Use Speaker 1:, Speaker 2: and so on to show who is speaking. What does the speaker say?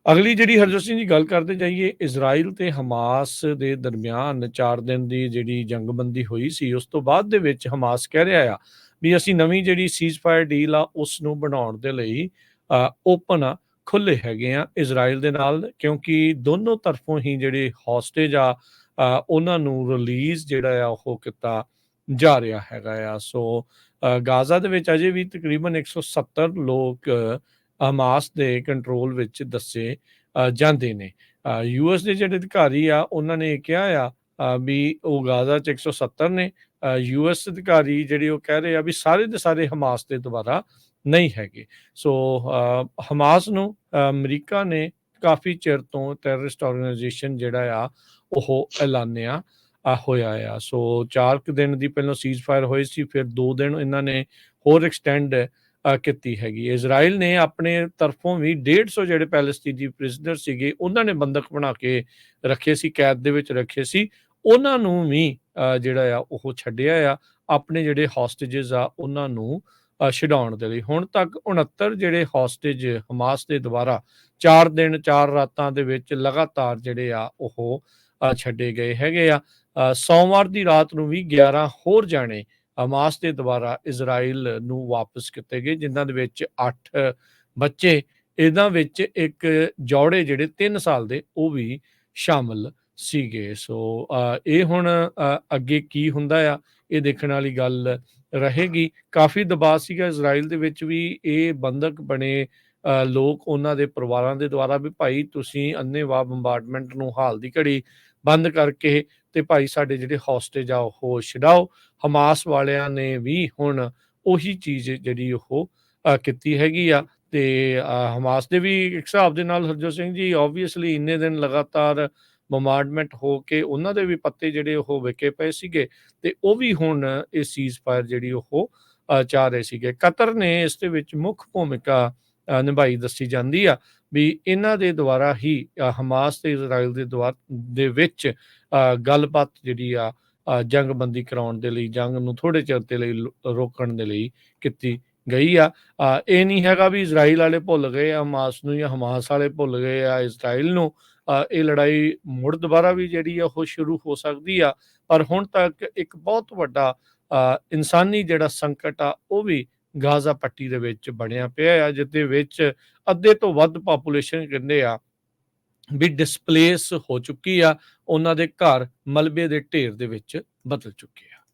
Speaker 1: ਅਗਲੀ ਜਿਹੜੀ ਹਰਜੋਤ ਸਿੰਘ ਜੀ ਗੱਲ ਕਰਦੇ ਜਾਈਏ, ਇਜ਼ਰਾਈਲ ਤੇ ਹਮਾਸ ਦੇ ਦਰਮਿਆਨ 4 ਦਿਨ ਦੀ ਜਿਹੜੀ ਜੰਗਬੰਦੀ ਹੋਈ ਸੀ, ਉਸ ਤੋਂ ਬਾਅਦ ਦੇ ਵਿੱਚ ਹਮਾਸ ਕਹਿ ਰਿਹਾ ਆ ਵੀ ਅਸੀਂ ਨਵੀਂ ਜਿਹੜੀ ਸੀਜ਼ਫਾਇਰ ਡੀਲ ਆ ਉਸ ਨੂੰ ਬਣਾਉਣ ਦੇ ਲਈ ਓਪਨ ਆ, ਖੁੱਲੇ ਹੈਗੇ ਆ ਇਜ਼ਰਾਈਲ ਦੇ ਨਾਲ, ਕਿਉਂਕਿ ਦੋਨੋਂ ਤਰਫੋਂ ਹੀ ਜਿਹੜੇ ਹੌਸਟੇਜ ਆ ਉਹਨਾਂ ਨੂੰ ਰਿਲੀਜ਼ ਜਿਹੜਾ ਆ ਉਹ ਕੀਤਾ ਜਾ ਰਿਹਾ ਹੈਗਾ ਆ। ਸੋ ਗਾਜ਼ਾ ਦੇ ਵਿੱਚ ਅਜੇ ਵੀ ਤਕਰੀਬਨ 170 ਲੋਕ ਹਮਾਸ ਦੇ ਕੰਟਰੋਲ ਵਿੱਚ ਦੱਸੇ ਜਾਂਦੇ ਨੇ। ਯੂਐਸ ਦੇ ਜਿਹੜੇ ਅਧਿਕਾਰੀ ਆ ਉਹਨਾਂ ਨੇ ਕਿਹਾ ਆ ਵੀ ਉਹ ਗਾਜ਼ਾ 'ਚ 170 ਨੇ। ਯੂਐਸ ਅਧਿਕਾਰੀ ਜਿਹੜੇ ਉਹ ਕਹਿ ਰਹੇ ਆ ਵੀ ਸਾਰੇ ਦੇ ਸਾਰੇ ਹਮਾਸ ਦੇ ਦੁਆਰਾ ਨਹੀਂ ਹੈਗੇ। ਸੋ ਹਮਾਸ ਨੂੰ ਅਮਰੀਕਾ ਨੇ ਕਾਫੀ ਚਿਰ ਤੋਂ ਟੈਰਰਿਸਟ ਆਰਗੇਨਾਈਜੇਸ਼ਨ ਜਿਹੜਾ ਆ ਉਹ ਐਲਾਨਿਆ ਹੋਇਆ ਆ। ਸੋ 4 ਕੁ ਦਿਨ ਦੀ ਪਹਿਲਾਂ ਸੀਜ਼ਫਾਇਰ ਹੋਈ ਸੀ, ਫਿਰ 2 ਦਿਨ ਇਹਨਾਂ ਨੇ ਹੋਰ ਐਕਸਟੈਂਡ ਕੀਤੀ ਹੈਗੀ। ਇਜ਼ਰਾਈਲ ਨੇ ਆਪਣੇ ਤਰਫੋਂ ਵੀ 150 ਜਿਹੜੇ ਪੈਲਸਤੀਨੀ ਪ੍ਰਿਜ਼ਨਰ ਸੀਗੇ ਉਹਨਾਂ ਨੇ ਬੰਦਕ ਬਣਾ ਕੇ ਰੱਖੇ ਸੀ, ਕੈਦ ਦੇ ਵਿੱਚ ਰੱਖੇ ਸੀ, ਉਹਨਾਂ ਨੂੰ ਵੀ ਜਿਹੜਾ ਆ ਉਹ ਛੱਡਿਆ ਆ, ਆਪਣੇ ਜਿਹੜੇ ਹੌਸਟੇਜਸ ਆ ਉਹਨਾਂ ਨੂੰ ਛਡਾਉਣ ਦੇ ਲਈ। ਹੁਣ ਤੱਕ 69 ਜਿਹੜੇ ਹੌਸਟੇਜ ਹਮਾਸ ਦੇ ਦੁਆਰਾ 4 ਦਿਨ 4 ਰਾਤਾਂ ਦੇ ਵਿੱਚ ਲਗਾਤਾਰ ਜਿਹੜੇ ਆ ਉਹ ਛੱਡੇ ਗਏ ਹੈਗੇ ਆ। ਸੋਮਵਾਰ ਦੀ ਰਾਤ ਨੂੰ ਵੀ 11 ਹੋਰ ਜਾਣੇ ਹਮਾਸ ਦੇ ਦੁਆਰਾ ਇਜ਼ਰਾਈਲ ਨੂੰ ਵਾਪਸ ਕੀਤੇ ਗਏ, ਜਿਨ੍ਹਾਂ ਦੇ ਵਿੱਚ 8 ਬੱਚੇ, ਇਹਨਾਂ ਵਿੱਚ ਇੱਕ ਜੋੜੇ ਜਿਹੜੇ 3 ਸਾਲ ਦੇ ਉਹ ਵੀ ਸ਼ਾਮਲ ਸੀਗੇ। ਸੋ ਇਹ ਹੁਣ ਅੱਗੇ ਕੀ ਹੁੰਦਾ ਆ ਇਹ ਦੇਖਣ ਵਾਲੀ ਗੱਲ ਰਹੇਗੀ। ਕਾਫੀ ਦਬਾਅ ਸੀਗਾ ਇਜ਼ਰਾਈਲ ਦੇ ਵਿੱਚ ਵੀ, ਇਹ ਬੰਦਕ ਬਣੇ ਲੋਕ ਉਹਨਾਂ ਦੇ ਪਰਿਵਾਰਾਂ ਦੇ ਦੁਆਰਾ ਵੀ ਭਾਈ ਤੁਸੀਂ ਅੰਨ੍ਹੇਵਾਹ ਬੰਬਾਰਡਮੈਂਟ ਨੂੰ ਹਾਲ ਦੀ ਘੜੀ ਬੰਦ ਕਰਕੇ ਤੇ ਭਾਈ ਸਾਡੇ ਜਿਹੜੇ ਹੌਸਟੇਜ ਆ ਉਹ ਛਡਾਓ। ਹਮਾਸ ਵਾਲਿਆਂ ਨੇ ਵੀ ਹੁਣ ਉਹੀ ਚੀਜ਼ ਜਿਹੜੀ ਉਹ ਕੀਤੀ ਹੈਗੀ ਆ। ਤੇ ਹਮਾਸ ਦੇ ਵੀ ਇੱਕ ਹਿਸਾਬ ਦੇ ਨਾਲ ਹਰਜੋਤ ਸਿੰਘ ਜੀ ਓਬਵੀਅਸਲੀ ਇੰਨੇ ਦਿਨ ਲਗਾਤਾਰ ਬੰਬਾਰਡਮੈਂਟ ਹੋ ਕੇ ਉਹਨਾਂ ਦੇ ਵੀ ਪੱਤੇ ਜਿਹੜੇ ਉਹ ਵਿਕੇ ਪਏ ਸੀਗੇ, ਤੇ ਉਹ ਵੀ ਹੁਣ ਇਹ ਸੀਜ਼ਫਾਇਰ ਜਿਹੜੀ ਉਹ ਚਾਹ ਰਹੇ ਸੀਗੇ। ਕਤਰ ਨੇ ਇਸ ਦੇ ਵਿੱਚ ਮੁੱਖ ਭੂਮਿਕਾ ਨਿਭਾਈ ਦੱਸੀ ਜਾਂਦੀ ਆ ਵੀ ਇਹਨਾਂ ਦੇ ਦੁਆਰਾ ਹੀ ਹਮਾਸ ਤੇ ਇਜ਼ਰਾਈਲ ਦੇ ਵਿੱਚ ਗੱਲਬਾਤ ਜਿਹੜੀ ਆ ਜੰਗਬੰਦੀ ਕਰਾਉਣ ਦੇ ਲਈ, ਜੰਗ ਨੂੰ ਥੋੜੇ ਚਿਰ ਦੇ ਲਈ ਰੋਕਣ ਦੇ ਲਈ ਕੀਤੀ ਗਈ ਆ। ਇਹ ਨਹੀਂ ਹੈਗਾ ਵੀ ਇਜ਼ਰਾਈਲ ਵਾਲੇ ਭੁੱਲ ਗਏ ਆ ਹਮਾਸ ਨੂੰ ਜਾਂ ਹਮਾਸ ਵਾਲੇ ਭੁੱਲ ਗਏ ਆ ਇਜ਼ਰਾਈਲ ਨੂੰ। ਇਹ ਲੜਾਈ ਮੁੜ ਦੁਬਾਰਾ ਵੀ ਜਿਹੜੀ ਆ ਉਹ ਸ਼ੁਰੂ ਹੋ ਸਕਦੀ ਆ, ਪਰ ਹੁਣ ਤੱਕ ਇੱਕ ਬਹੁਤ ਵੱਡਾ ਇਨਸਾਨੀ ਜਿਹੜਾ ਸੰਕਟ ਆ ਉਹ ਵੀ ਗਾਜ਼ਾ ਪੱਟੀ ਦੇ ਵਿੱਚ ਬਣਿਆ ਪਿਆ ਆ, ਜਿਹਦੇ ਵਿੱਚ ਅੱਧੇ ਤੋਂ ਵੱਧ ਪਾਪੂਲੇਸ਼ਨ ਕਹਿੰਦੇ ਆ ਵੀ ਡਿਸਪਲੇਸ ਹੋ ਚੁੱਕੀ ਆ, ਉਹਨਾਂ ਦੇ ਘਰ ਮਲਬੇ ਦੇ ਢੇਰ ਦੇ ਵਿੱਚ ਬਦਲ ਚੁੱਕੇ ਆ।